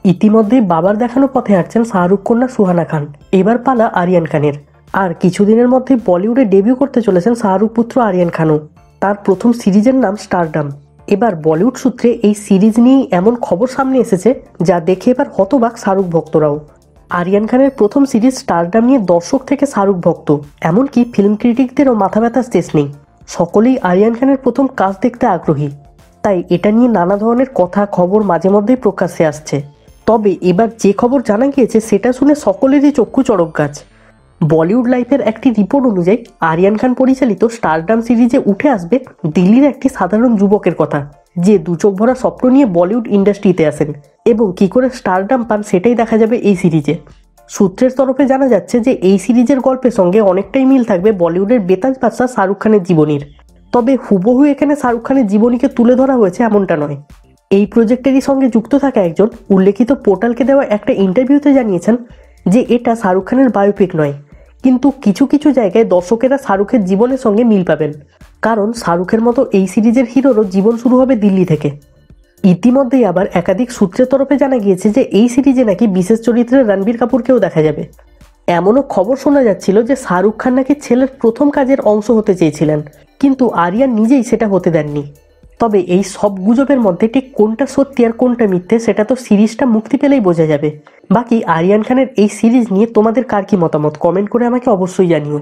ইতিমধ্যেই বাবার দেখানো পথে হাঁটছেন শাহরুখ কন্যা সুহানা খান। এবার পালা আরিয়ান খানের। আর কিছুদিনের মধ্যে বলিউডে ডেবিউ করতে চলেছেন শাহরুখ পুত্র আরিয়ান খানও। তার প্রথম সিরিজের নাম স্টারডাম। এবার বলিউড সূত্রে এই সিরিজ নিয়েই এমন খবর সামনে এসেছে যা দেখে এবার হতবাক শাহরুখ ভক্তরাও। আরিয়ান খানের প্রথম সিরিজ স্টারডাম নিয়ে দর্শক থেকে শাহরুখ ভক্ত, এমনকি ফিল্ম ক্রিটিকদেরও মাথা ব্যথার শেষ নেই। সকলেই আরিয়ান খানের প্রথম কাজ দেখতে আগ্রহী, তাই এটা নিয়ে নানা ধরনের কথা খবর মাঝে মধ্যেই প্রকাশ্যে আসছে। তবে এবার যে খবর জানা গিয়েছে সেটা শুনে সকলেরই চক্ষু চড়ক গাছ। বলিউড লাইফের একটি রিপোর্ট অনুযায়ী আরিয়ান খান পরিচালিত স্টারডাম সিরিজে উঠে আসবে দিল্লির একটি সাধারণ যুবকের কথা, যে দুচোখ ভরা স্বপ্ন নিয়ে বলিউড ইন্ডাস্ট্রিতে আসেন এবং কি করে স্টারডাম পান সেটাই দেখা যাবে এই সিরিজে। সূত্রের তরফে জানা যাচ্ছে যে এই সিরিজের গল্পের সঙ্গে অনেকটাই মিল থাকবে বলিউডের বেতাজ বাদশা শাহরুখ খানের জীবনীর। তবে হুবহু এখানে শাহরুখ খানের জীবনীকে তুলে ধরা হয়েছে এমনটা নয়। এই প্রজেক্টেরই সঙ্গে যুক্ত থাকা একজন উল্লেখিত পোর্টালকে দেওয়া একটা ইন্টারভিউতে জানিয়েছেন যে এটা শাহরুখ খানের বায়োপিক নয়, কিন্তু কিছু কিছু জায়গায় দর্শকেরা শাহরুখের জীবনের সঙ্গে মিল পাবেন, কারণ শাহরুখের মতো এই সিরিজের হিরোরও জীবন শুরু হবে দিল্লি থেকে। ইতিমধ্যেই আবার একাধিক সূত্রের তরফে জানা গিয়েছে যে এই সিরিজে নাকি বিশেষ চরিত্রে রণবীর কাপুরকেও দেখা যাবে। এমনও খবর শোনা যাচ্ছিল যে শাহরুখ খান নাকি ছেলের প্রথম কাজের অংশ হতে চেয়েছিলেন, কিন্তু আরিয়ান নিজেই সেটা হতে দেননি। তবে এই সব গুজবের মধ্যে ঠিক কোনটা সত্যি আর কোনটা মিথ্যে সেটা তো সিরিজটা মুক্তি পেলেই বোঝা যাবে। বাকি আরিয়ান খানের এই সিরিজ নিয়ে তোমাদের কার কি মতামত কমেন্ট করে আমাকে অবশ্যই জানিও।